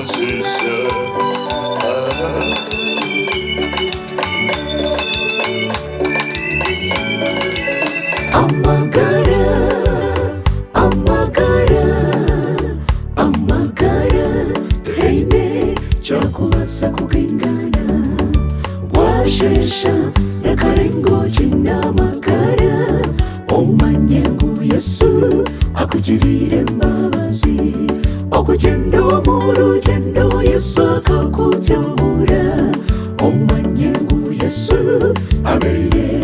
shisha amagara amagara amagara duhene cyakubasa kugengana washesha n'akarengo cy'inamagara umanye ngo Yesu akugirire imbabazi okugenda mu rugendo Yesu akakutemura umanye ngo Yesu abereye